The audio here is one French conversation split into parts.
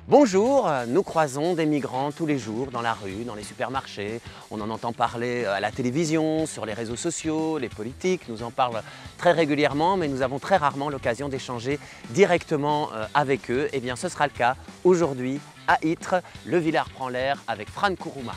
Bonjour, nous croisons des migrants tous les jours dans la rue, dans les supermarchés. On en entend parler à la télévision, sur les réseaux sociaux, les politiques nous en parlent très régulièrement, mais nous avons très rarement l'occasion d'échanger directement avec eux. Eh bien, ce sera le cas aujourd'hui à Ytre. Le Villard prend l'air avec Fran Kourouma.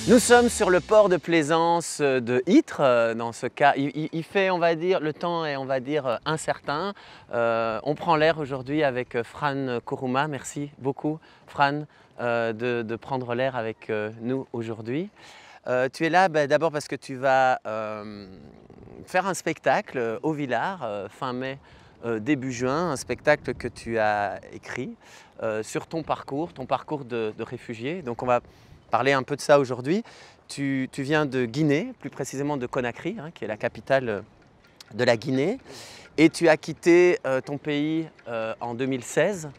Nous sommes sur le port de plaisance de Ytre. Dans ce cas, il fait, on va dire, le temps est, on va dire, incertain. On prend l'air aujourd'hui avec Fran Kourouma. Merci beaucoup, Fran, de prendre l'air avec nous aujourd'hui. Tu es là d'abord parce que tu vas faire un spectacle au Villard fin mai, début juin, un spectacle que tu as écrit sur ton parcours de réfugié. Donc on va parler un peu de ça aujourd'hui. Tu viens de Guinée, plus précisément de Conakry, qui est la capitale de la Guinée. Et tu as quitté ton pays en 2016.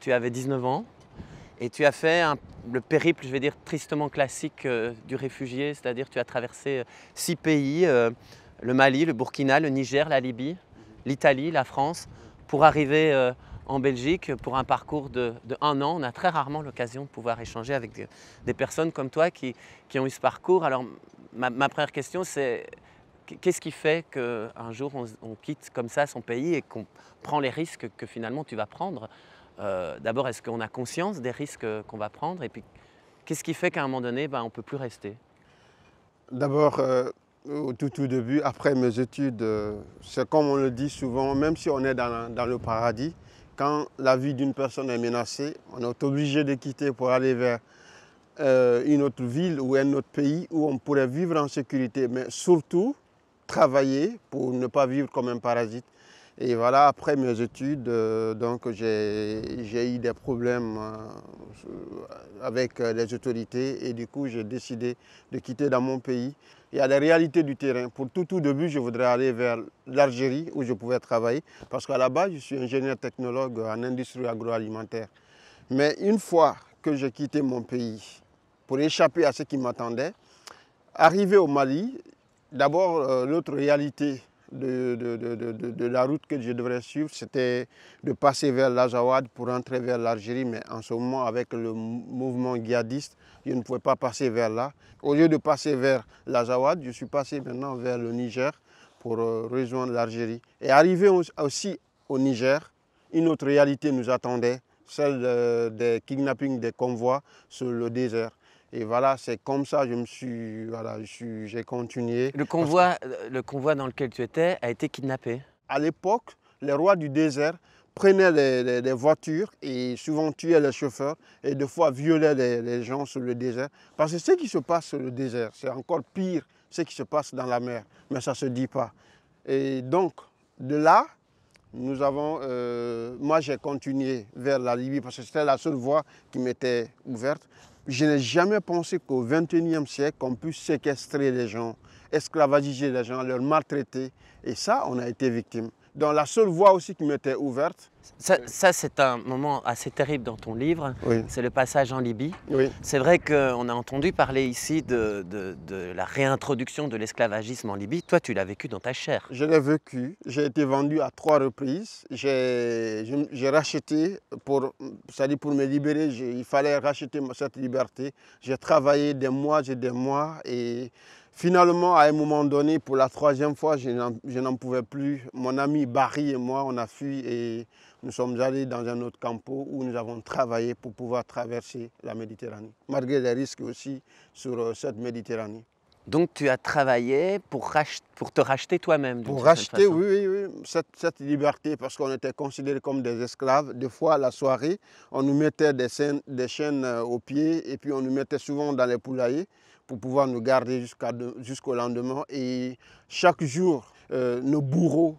Tu avais 19 ans. Et tu as fait le périple, je vais dire, tristement classique du réfugié. C'est-à-dire tu as traversé 6 pays, le Mali, le Burkina, le Niger, la Libye, l'Italie, la France, pour arriver en Belgique pour un parcours de 1 an. On a très rarement l'occasion de pouvoir échanger avec des personnes comme toi qui ont eu ce parcours. Alors ma première question, c'est qu'est-ce qui fait qu'un jour on quitte comme ça son pays et qu'on prend les risques que finalement tu vas prendre? D'abord, est-ce qu'on a conscience des risques qu'on va prendre? Et puis, qu'est-ce qui fait qu'à un moment donné, on ne peut plus rester? D'abord, au tout début, après mes études, c'est comme on le dit souvent, même si on est dans le paradis, quand la vie d'une personne est menacée, on est obligé de quitter pour aller vers une autre ville ou un autre pays où on pourrait vivre en sécurité, mais surtout travailler pour ne pas vivre comme un parasite. Et voilà, après mes études, donc j'ai eu des problèmes avec les autorités et du coup j'ai décidé de quitter dans mon pays. Il y a les réalités du terrain. Pour tout début, je voudrais aller vers l'Algérie où je pouvais travailler parce qu'à la base, je suis ingénieur technologue en industrie agroalimentaire. Mais une fois que j'ai quitté mon pays pour échapper à ce qui m'attendait, arrivé au Mali, d'abord l'autre réalité de la route que je devrais suivre, c'était de passer vers l'Azawad pour entrer vers l'Algérie. Mais en ce moment, avec le mouvement djihadiste, je ne pouvais pas passer vers là. Au lieu de passer vers l'Azawad, je suis passé maintenant vers le Niger pour rejoindre l'Algérie. Et arrivé aussi au Niger, une autre réalité nous attendait, celle des kidnappings des convois sur le désert. Et voilà, c'est comme ça que j'ai continué. Le convoi dans lequel tu étais a été kidnappé. À l'époque, les rois du désert prenaient les voitures et souvent tuaient les chauffeurs et des fois violaient les gens sur le désert. Parce que ce qui se passe sur le désert, c'est encore pire ce qui se passe dans la mer, mais ça ne se dit pas. Et donc, de là, moi j'ai continué vers la Libye parce que c'était la seule voie qui m'était ouverte. Je n'ai jamais pensé qu'au XXIe siècle, on puisse séquestrer les gens, esclavagiser les gens, leur maltraiter. Et ça, on a été victime. Donc la seule voie aussi qui m'était ouverte. Ça c'est un moment assez terrible dans ton livre, Oui. c'est le passage en Libye. Oui. C'est vrai qu'on a entendu parler ici de la réintroduction de l'esclavagisme en Libye. Toi, tu l'as vécu dans ta chair. Je l'ai vécu, j'ai été vendu à 3 reprises. J'ai racheté, c'est-à-dire pour me libérer, il fallait racheter cette liberté. J'ai travaillé des mois et des mois et finalement, à un moment donné, pour la 3e fois, je n'en pouvais plus. Mon ami Barry et moi, on a fui et nous sommes allés dans un autre campo où nous avons travaillé pour pouvoir traverser la Méditerranée, malgré les risques aussi sur cette Méditerranée. Donc tu as travaillé pour te racheter toi-même. Pour racheter, oui, cette liberté, parce qu'on était considérés comme des esclaves. Des fois, la soirée, on nous mettait des chaînes aux pieds et puis on nous mettait souvent dans les poulaillers pour pouvoir nous garder jusqu'au lendemain. Et chaque jour, nos bourreaux,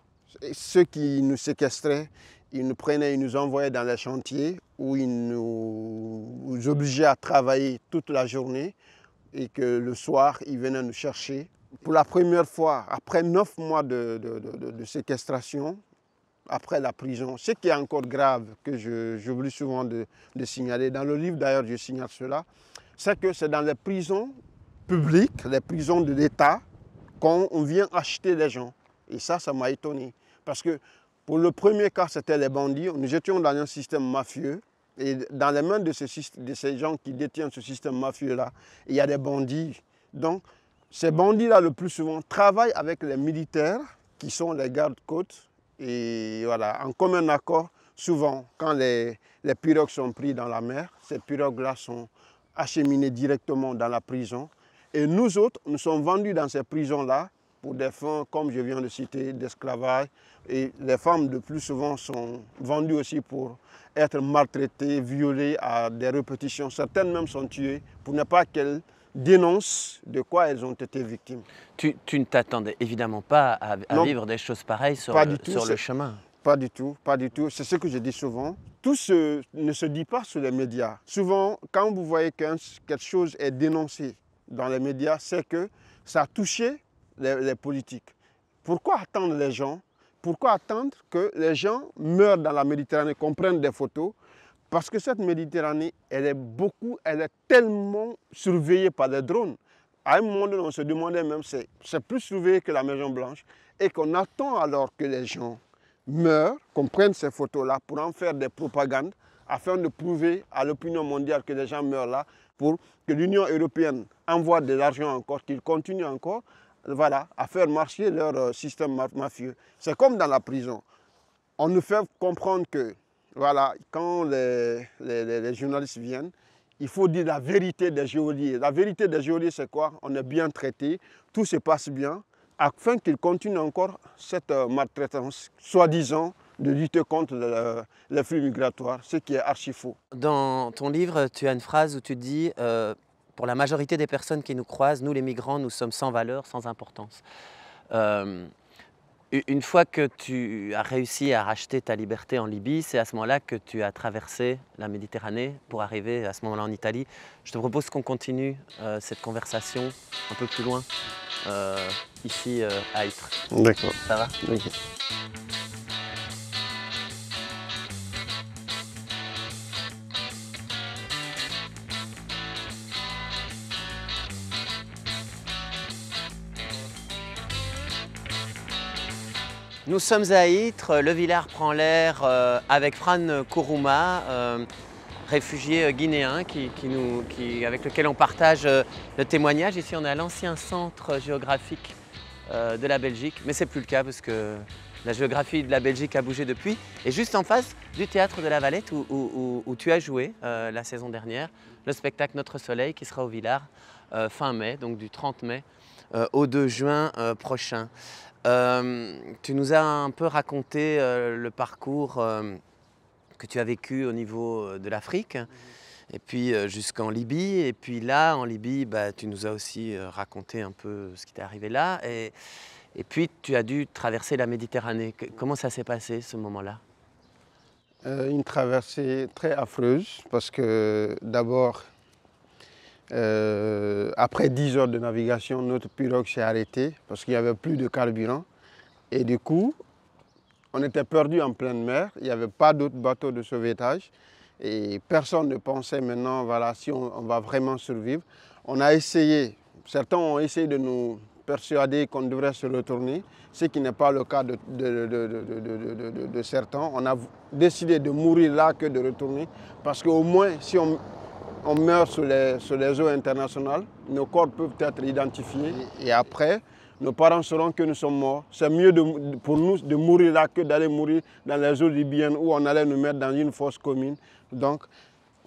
ceux qui nous séquestraient, ils nous prenaient, ils nous envoyaient dans les chantiers où ils nous obligeaient à travailler toute la journée et que le soir, ils venaient nous chercher. Pour la première fois, après 9 mois de séquestration, après la prison, ce qui est encore grave, que j'oublie souvent de signaler, dans le livre d'ailleurs je signale cela, c'est que c'est dans les prisons publiques, les prisons de l'État, quand on vient acheter les gens. Et ça m'a étonné. Parce que pour le premier cas, c'était les bandits. Nous étions dans un système mafieux. Et dans les mains de ces gens qui détiennent ce système mafieux-là, il y a des bandits. Donc, ces bandits-là, le plus souvent, travaillent avec les militaires, qui sont les gardes-côtes. Et voilà, en commun accord, souvent, quand les pirogues sont prises dans la mer, ces pirogues-là sont acheminées directement dans la prison. Et nous autres, nous sommes vendus dans ces prisons-là pour des fins, comme je viens de citer, d'esclavage. Et les femmes, de plus souvent, sont vendues aussi pour être maltraitées, violées à des répétitions. Certaines même sont tuées pour ne pas qu'elles dénoncent de quoi elles ont été victimes. Tu ne t'attendais évidemment pas à vivre des choses pareilles sur le chemin. Pas du tout, pas du tout. C'est ce que je dis souvent. Tout ne se dit pas sur les médias. Souvent, quand vous voyez que quelque chose est dénoncé dans les médias, c'est que ça a touché les politiques. Pourquoi attendre les gens? Pourquoi attendre que les gens meurent dans la Méditerranée, qu'on prenne des photos? Parce que cette Méditerranée, elle est tellement surveillée par les drones. À un moment donné, on se demandait même, c'est plus surveillé que la Maison Blanche, et qu'on attend alors que les gens meurent, qu'on prenne ces photos-là pour en faire des propagandes, afin de prouver à l'opinion mondiale que les gens meurent là, pour que l'Union européenne envoie de l'argent encore, qu'ils continuent encore, voilà, à faire marcher leur système mafieux. C'est comme dans la prison. On nous fait comprendre que, voilà, quand les journalistes viennent, il faut dire la vérité des geôliers. La vérité des geôliers, c'est quoi? On est bien traité, tout se passe bien, afin qu'ils continuent encore cette maltraitance, soi-disant, de lutter contre les flux migratoires, ce qui est archi faux. Dans ton livre, tu as une phrase où tu dis pour la majorité des personnes qui nous croisent, nous les migrants, nous sommes sans valeur, sans importance. Une fois que tu as réussi à racheter ta liberté en Libye, c'est à ce moment-là que tu as traversé la Méditerranée pour arriver à ce moment-là en Italie. Je te propose qu'on continue cette conversation un peu plus loin, ici à Ypres. D'accord. Ça va? Okay. Nous sommes à Ypres, le Villard prend l'air avec Fran Kourouma, réfugié guinéen avec lequel on partage le témoignage. Ici on est à l'ancien centre géographique de la Belgique, mais ce n'est plus le cas parce que la géographie de la Belgique a bougé depuis. Et juste en face du théâtre de la Valette où tu as joué la saison dernière, le spectacle Notre Soleil qui sera au Villard fin mai, donc du 30 mai au 2 juin prochain. Tu nous as un peu raconté le parcours que tu as vécu au niveau de l'Afrique, et puis jusqu'en Libye. Et puis là, en Libye, tu nous as aussi raconté un peu ce qui t'est arrivé là. Et puis tu as dû traverser la Méditerranée. Comment ça s'est passé ce moment-là? Une traversée très affreuse, parce que d'abord, après 10 heures de navigation, notre pirogue s'est arrêtée parce qu'il n'y avait plus de carburant. Et du coup, on était perdu en pleine mer. Il n'y avait pas d'autres bateaux de sauvetage. Et personne ne pensait maintenant, voilà, si on va vraiment survivre. On a essayé, certains ont essayé de nous persuader qu'on devrait se retourner, ce qui n'est pas le cas de certains. On a décidé de mourir là que de retourner, parce qu'au moins, si on meurt sur les eaux internationales, nos corps peuvent être identifiés et après, nos parents sauront que nous sommes morts. C'est mieux pour nous de mourir là que d'aller mourir dans les eaux libyennes où on allait nous mettre dans une fosse commune. Donc,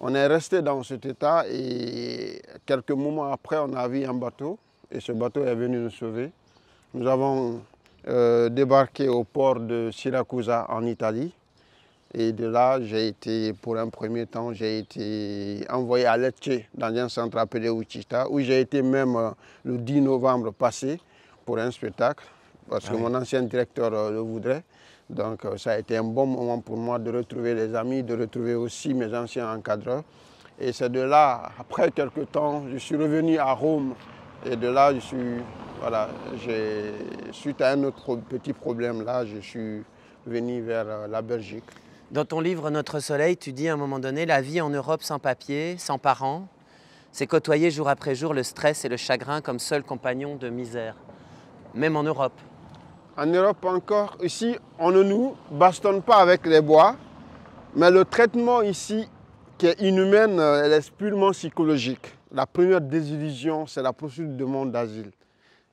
on est resté dans cet état et quelques moments après, on a vu un bateau et ce bateau est venu nous sauver. Nous avons débarqué au port de Siracusa en Italie. Et de là, pour un premier temps, j'ai été envoyé à Lecce, dans un centre appelé Wichita, où j'ai été même le 10 novembre passé pour un spectacle, parce que mon ancien directeur le voudrait. Donc ça a été un bon moment pour moi de retrouver les amis, de retrouver aussi mes anciens encadreurs. Et c'est de là, après quelques temps, je suis revenu à Rome. Et de là, suite à un autre petit problème, là, je suis venu vers la Belgique. Dans ton livre Notre Soleil, tu dis à un moment donné, la vie en Europe sans papier, sans parents, C'est côtoyer jour après jour le stress et le chagrin comme seul compagnon de misère, même en Europe. En Europe encore, ici, on ne nous bastonne pas avec les bois, mais le traitement ici, qui est inhumaine, elle est purement psychologique. La première désillusion, c'est la procédure de demande d'asile.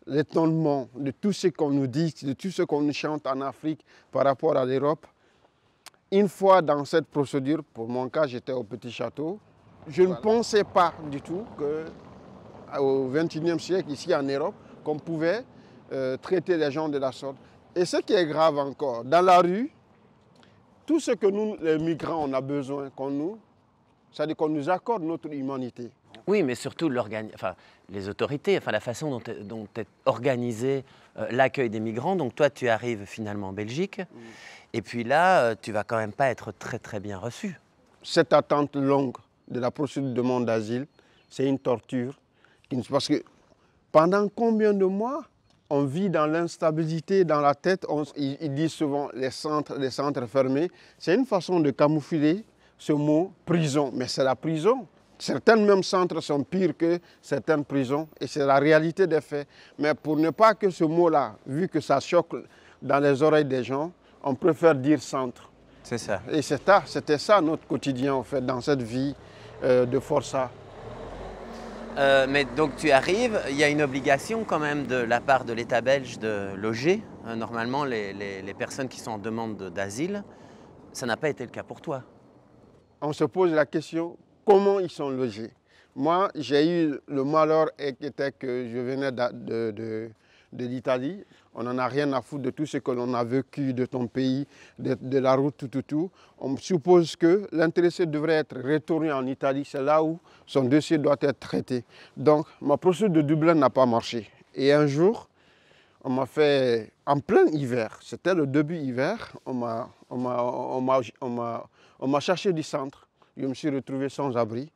L'étonnement de tout ce qu'on nous dit, de tout ce qu'on nous chante en Afrique par rapport à l'Europe. Une fois dans cette procédure, pour mon cas, j'étais au Petit Château, je ne pensais pas du tout qu'au XXIe siècle, ici en Europe, qu'on pouvait traiter les gens de la sorte. Et ce qui est grave encore, dans la rue, tout ce que nous, les migrants, on a besoin c'est-à-dire qu'on nous accorde notre humanité. Oui, mais surtout les autorités, la façon dont est organisé l'accueil des migrants. Donc toi, tu arrives finalement en Belgique, et puis là, tu vas quand même pas être très très bien reçu. Cette attente longue de la procédure de demande d'asile, c'est une torture. Parce que pendant combien de mois on vit dans l'instabilité, dans la tête, ils disent souvent les centres fermés. C'est une façon de camoufler ce mot prison, mais c'est la prison. Certains mêmes centres sont pires que certaines prisons et c'est la réalité des faits. Mais pour ne pas que ce mot-là, vu que ça choque dans les oreilles des gens, on préfère dire centre. C'est ça. Et c'était ça notre quotidien en fait, dans cette vie de forçat. Mais donc tu arrives, il y a une obligation quand même de la part de l'État belge de loger. Normalement, les personnes qui sont en demande d'asile, ça n'a pas été le cas pour toi. On se pose la question, comment ils sont logés? Moi, j'ai eu le malheur qui était que je venais de l'Italie. On n'en a rien à foutre de tout ce que l'on a vécu de ton pays, de la route, tout. On suppose que l'intéressé devrait être retourné en Italie. C'est là où son dossier doit être traité. Donc, ma procédure de Dublin n'a pas marché. Et un jour, on m'a fait, en plein hiver, c'était le début hiver, on m'a cherché du centre. Je me suis retrouvé sans abri.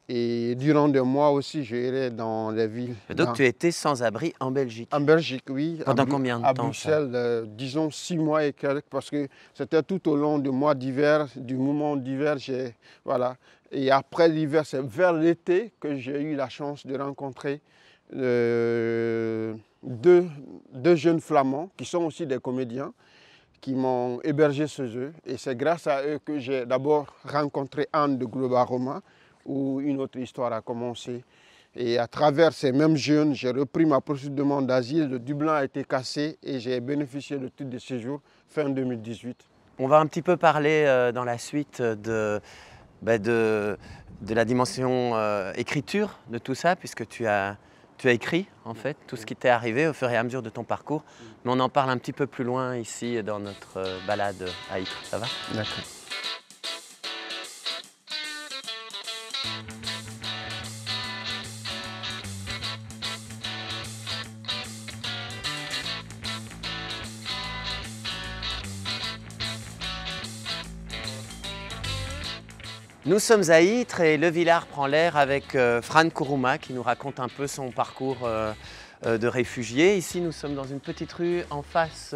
Et durant des mois aussi, j'irais dans les villes. Donc tu étais sans abri en Belgique? En Belgique, oui. Pendant combien de temps? À Bruxelles, disons 6 mois et quelques, parce que c'était tout au long du mois d'hiver, du moment d'hiver, voilà. Et après l'hiver, c'est vers l'été que j'ai eu la chance de rencontrer deux jeunes Flamands, qui sont aussi des comédiens, qui m'ont hébergé chez eux. Et c'est grâce à eux que j'ai d'abord rencontré Anne de Globaroma, où une autre histoire a commencé. Et à travers ces mêmes jeunes, j'ai repris ma procédure de demande d'asile. Le Dublin a été cassé et j'ai bénéficié du titre de séjour fin 2018. On va un petit peu parler dans la suite de la dimension écriture de tout ça, puisque tu as écrit en fait tout ce qui t'est arrivé au fur et à mesure de ton parcours. Mais on en parle un petit peu plus loin ici dans notre balade à Ypres. Ça va? D'accord. Nous sommes à Ypres et Le Villard prend l'air avec Fran Kourouma qui nous raconte un peu son parcours de réfugié. Ici, nous sommes dans une petite rue en face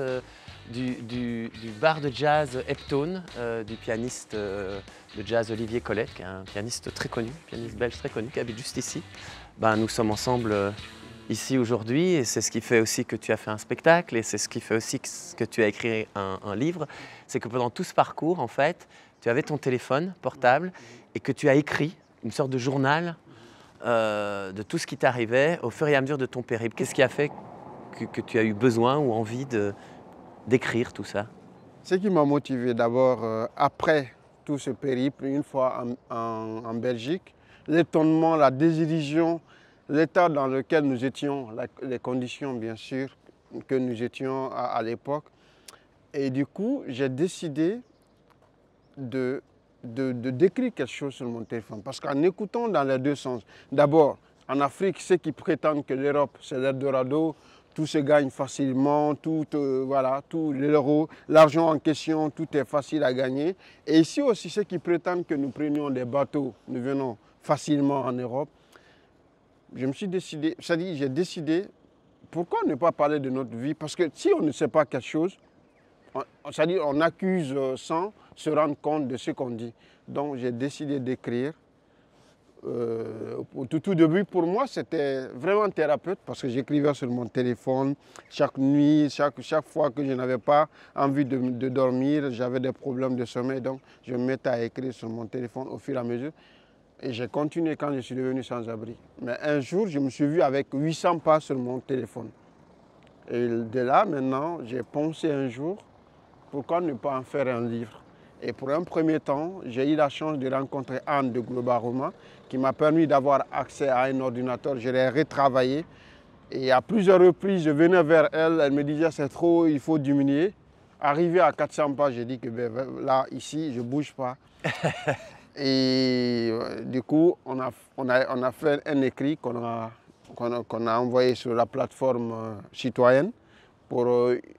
du bar de jazz Heptone, du pianiste de jazz Olivier Collet, qui est un pianiste très connu, pianiste belge très connu, qui habite juste ici. Nous sommes ensemble ici aujourd'hui et c'est ce qui fait aussi que tu as fait un spectacle et c'est ce qui fait aussi que tu as écrit un livre. C'est que pendant tout ce parcours, en fait, tu avais ton téléphone portable et que tu as écrit une sorte de journal de tout ce qui t'arrivait au fur et à mesure de ton périple. Qu'est-ce qui a fait que tu as eu besoin ou envie d'écrire tout ça? Ce qui m'a motivé d'abord, après tout ce périple, une fois en Belgique, l'étonnement, la désillusion, l'état dans lequel nous étions, les conditions bien sûr que nous étions à l'époque. Et du coup, j'ai décidé de décrire quelque chose sur mon téléphone. Parce qu'en écoutant dans les deux sens, d'abord, en Afrique, ceux qui prétendent que l'Europe, c'est l'Eldorado, tout se gagne facilement, tout l'euro, l'argent en question, tout est facile à gagner. Et ici aussi, ceux qui prétendent que nous prenions des bateaux, nous venons facilement en Europe. Je me suis décidé, c'est-à-dire j'ai décidé, pourquoi ne pas parler de notre vie? Parce que si on ne sait pas quelque chose, c'est-à-dire on accuse sans se rendre compte de ce qu'on dit. Donc j'ai décidé d'écrire Au tout début, pour moi, c'était vraiment thérapeute parce que j'écrivais sur mon téléphone chaque nuit, chaque fois que je n'avais pas envie de dormir, j'avais des problèmes de sommeil, donc je me mettais à écrire sur mon téléphone au fur et à mesure. Et j'ai continué quand je suis devenu sans-abri. Mais un jour, je me suis vu avec 800 pages sur mon téléphone. Et de là, maintenant, j'ai pensé un jour, pourquoi ne pas en faire un livre? Et pour un premier temps, j'ai eu la chance de rencontrer Anne de Globaroma, qui m'a permis d'avoir accès à un ordinateur. Je l'ai retravaillé. Et à plusieurs reprises, je venais vers elle, elle me disait c'est trop, il faut diminuer. Arrivé à 400 pages, j'ai dit que là, ici, je ne bouge pas. Et du coup, on a fait un écrit qu'on a envoyé sur la plateforme citoyenne pour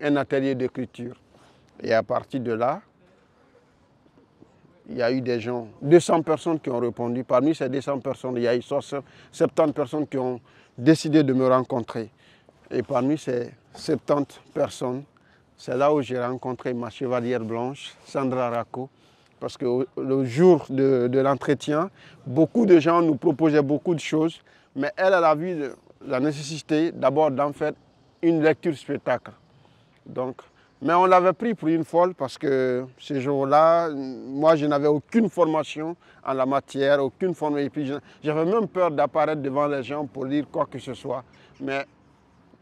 un atelier d'écriture. Et à partir de là, il y a eu des gens, 200 personnes qui ont répondu. Parmi ces 200 personnes, il y a eu 70 personnes qui ont décidé de me rencontrer. Et parmi ces 70 personnes, c'est là où j'ai rencontré ma chevalière blanche, Sandra Rako. Parce que le jour de l'entretien, beaucoup de gens nous proposaient beaucoup de choses, mais elle a vu la nécessité d'abord d'en faire une lecture spectacle. Donc, mais on l'avait pris pour une folle parce que ce jour-là, moi, je n'avais aucune formation en la matière, aucune formation. Et puis, j'avais même peur d'apparaître devant les gens pour dire quoi que ce soit. Mais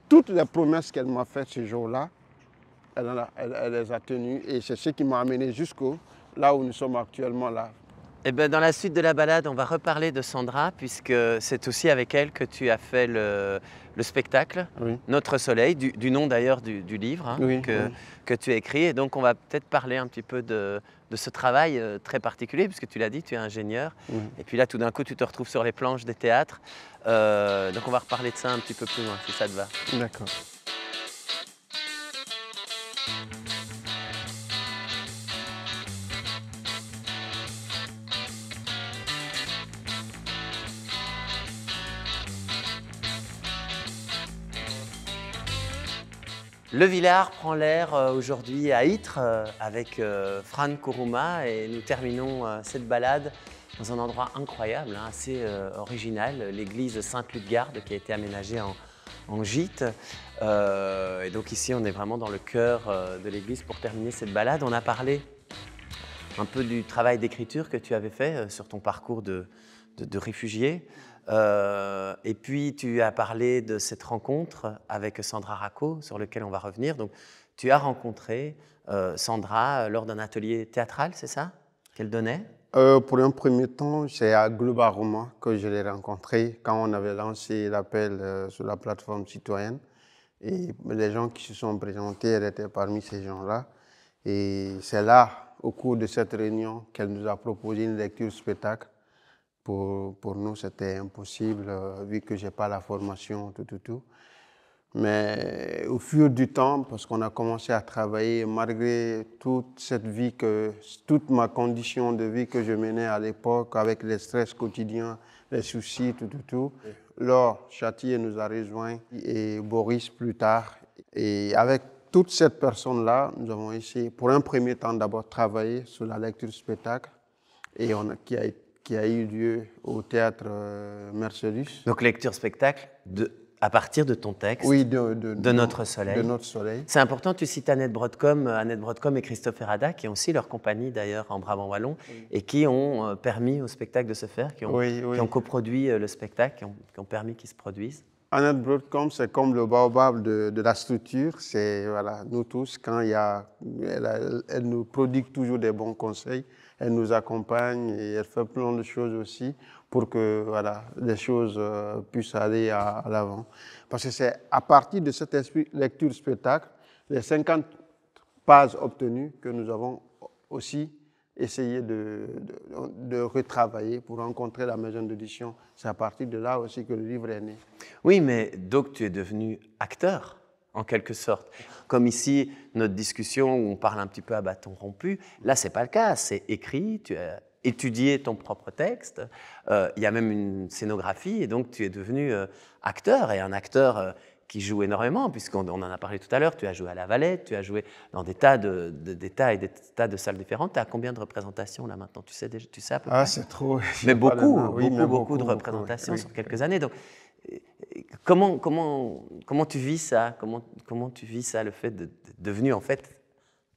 toutes les promesses qu'elle m'a faites ce jour-là, elle les a tenues. Et c'est ce qui m'a amené jusqu'au là où nous sommes actuellement là. Eh bien, dans la suite de la balade, on va reparler de Sandra, puisque c'est aussi avec elle que tu as fait le spectacle, Oui. Notre Soleil, du nom d'ailleurs du livre hein, Oui, que tu as écrit. Et donc, on va peut-être parler un petit peu de ce travail très particulier, puisque tu l'as dit, tu es ingénieur. oui. Et puis là, tout d'un coup, tu te retrouves sur les planches des théâtres. Donc, on va reparler de ça un petit peu plus loin, si ça te va. D'accord. Le Villard prend l'air aujourd'hui à Ytre avec Fran Kourouma et nous terminons cette balade dans un endroit incroyable, hein, assez original, l'église Sainte-Lugarde qui a été aménagée en gîte. Et donc ici on est vraiment dans le cœur de l'église pour terminer cette balade. On a parlé un peu du travail d'écriture que tu avais fait sur ton parcours de réfugié. Et puis, tu as parlé de cette rencontre avec Sandra Rako, sur laquelle on va revenir. Donc, tu as rencontré Sandra lors d'un atelier théâtral, c'est ça, qu'elle donnait? Pour un premier temps, c'est à Globaroma que je l'ai rencontré quand on avait lancé l'appel sur la plateforme citoyenne. Et les gens qui se sont présentés, elle était parmi ces gens-là. Et c'est là, au cours de cette réunion, qu'elle nous a proposé une lecture spectacle. Pour nous, c'était impossible, vu que je n'ai pas la formation, tout. Mais au fur du temps, parce qu'on a commencé à travailler, malgré toute cette vie, toute ma condition de vie que je menais à l'époque, avec les stress quotidiens, les soucis, tout. Laure Châtier nous a rejoints et Boris plus tard. Et avec toute cette personne-là, nous avons essayé, pour un premier temps, d'abord travailler sur la lecture spectacle et qui a eu lieu au théâtre Mercedus. Donc, lecture-spectacle à partir de ton texte, oui, de Notre Soleil. De Notre Soleil. C'est important, tu cites Annette Brodcom et Christophe Herrada, qui ont aussi leur compagnie d'ailleurs en Brabant Wallon, et qui ont permis au spectacle de se faire, qui ont coproduit le spectacle, qui ont permis qu'il se produise. Annette Brodcom, c'est comme le baobab de la structure. C'est voilà, nous tous, quand elle nous prodigue toujours des bons conseils. Elle nous accompagne et elle fait plein de choses aussi pour que voilà, les choses puissent aller à l'avant. Parce que c'est à partir de cette lecture spectacle, les 50 pages obtenues, que nous avons aussi essayé de retravailler pour rencontrer la maison d'édition. C'est à partir de là aussi que le livre est né. Oui, mais donc tu es devenu acteur, en quelque sorte. Comme ici, notre discussion où on parle un petit peu à bâton rompu, là, ce n'est pas le cas. C'est écrit, tu as étudié ton propre texte, il y a même une scénographie, et donc tu es devenu acteur, et un acteur qui joue énormément, puisqu'on en a parlé tout à l'heure, tu as joué à La Valette, tu as joué dans des tas de salles différentes. Tu as combien de représentations là maintenant? Tu sais à peu près? Ah, c'est trop. Mais beaucoup, oui, beaucoup de représentations sur quelques années. Donc, comment tu vis ça? Comment tu vis ça, le fait d'être devenu en fait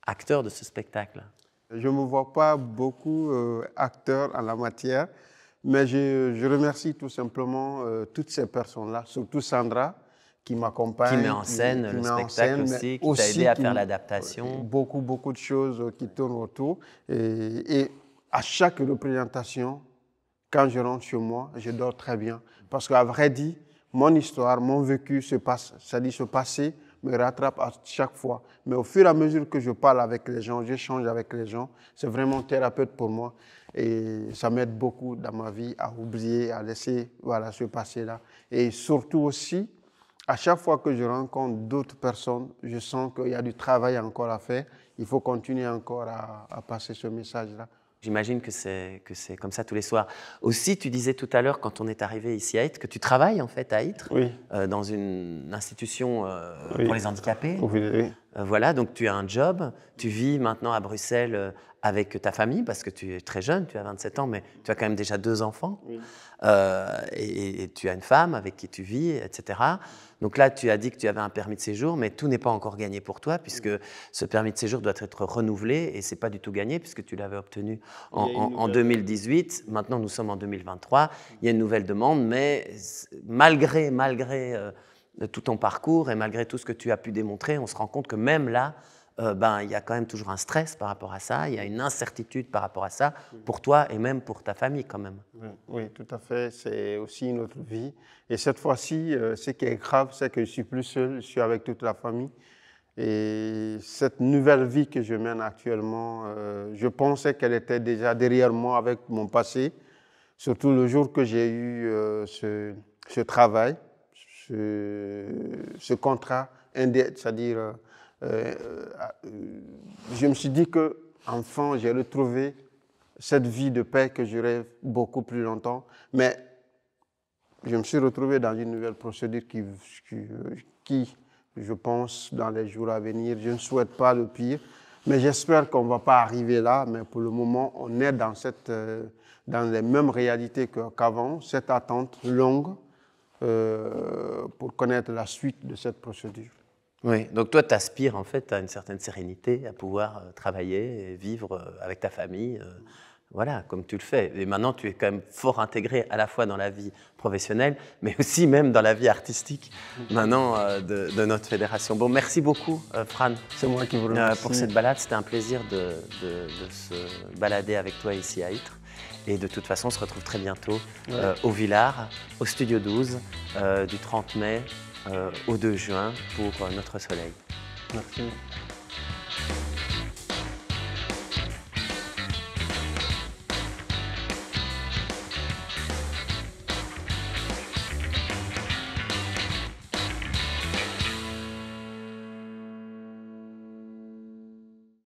acteur de ce spectacle? Je ne me vois pas beaucoup acteur en la matière, mais je remercie tout simplement toutes ces personnes-là, surtout Sandra, qui m'accompagne. Qui met en scène le spectacle aussi, qui t'a aidé à faire l'adaptation. Beaucoup de choses qui tournent autour. Et à chaque représentation, quand je rentre chez moi, je dors très bien. Parce qu'à vrai dire, mon histoire, mon vécu se passe, c'est-à-dire ce passé me rattrape à chaque fois. Mais au fur et à mesure que je parle avec les gens, j'échange avec les gens, c'est vraiment thérapeute pour moi. Et ça m'aide beaucoup dans ma vie à oublier, à laisser ce passé-là. Et surtout aussi, à chaque fois que je rencontre d'autres personnes, je sens qu'il y a du travail encore à faire. Il faut continuer encore à passer ce message-là. J'imagine que c'est comme ça tous les soirs. Aussi, tu disais tout à l'heure, quand on est arrivé ici à Ytre, que tu travailles en fait à Ytre, oui. Dans une institution oui. pour les handicapés. Oui. Voilà, donc tu as un job, tu vis maintenant à Bruxelles avec ta famille, parce que tu es très jeune, tu as 27 ans, mais tu as quand même déjà 2 enfants. Oui. Et tu as une femme avec qui tu vis, etc. Donc là, tu as dit que tu avais un permis de séjour, mais tout n'est pas encore gagné pour toi, puisque ce permis de séjour doit être renouvelé, et ce n'est pas du tout gagné, puisque tu l'avais obtenu en 2018. Maintenant, nous sommes en 2023. Il y a une nouvelle demande, mais malgré tout ton parcours et malgré tout ce que tu as pu démontrer, on se rend compte que même là, il y a quand même toujours un stress par rapport à ça, il y a une incertitude par rapport à ça, pour toi et même pour ta famille quand même. Oui, tout à fait, c'est aussi une autre vie. Et cette fois-ci, ce qui est grave, c'est que je ne suis plus seul, je suis avec toute la famille. Et cette nouvelle vie que je mène actuellement, je pensais qu'elle était déjà derrière moi avec mon passé, surtout le jour que j'ai eu ce travail, ce contrat, c'est-à-dire... je me suis dit qu'enfin, j'ai retrouvé cette vie de paix que je rêve beaucoup plus longtemps. Mais je me suis retrouvé dans une nouvelle procédure qui, je pense, dans les jours à venir, je ne souhaite pas le pire. Mais j'espère qu'on ne va pas arriver là. Mais pour le moment, on est dans les mêmes réalités qu'avant, cette attente longue pour connaître la suite de cette procédure. Oui, donc toi, tu aspires en fait à une certaine sérénité, à pouvoir travailler et vivre avec ta famille, voilà, comme tu le fais. Et maintenant, tu es quand même fort intégré à la fois dans la vie professionnelle, mais aussi même dans la vie artistique maintenant de notre fédération. Bon, merci beaucoup, Fran. C'est moi qui vous remercie. Pour cette balade, c'était un plaisir de se balader avec toi ici à Ytre. Et de toute façon, on se retrouve très bientôt au Villard, au Studio 12, du 30 mai au 2 juin pour Notre Soleil. Merci.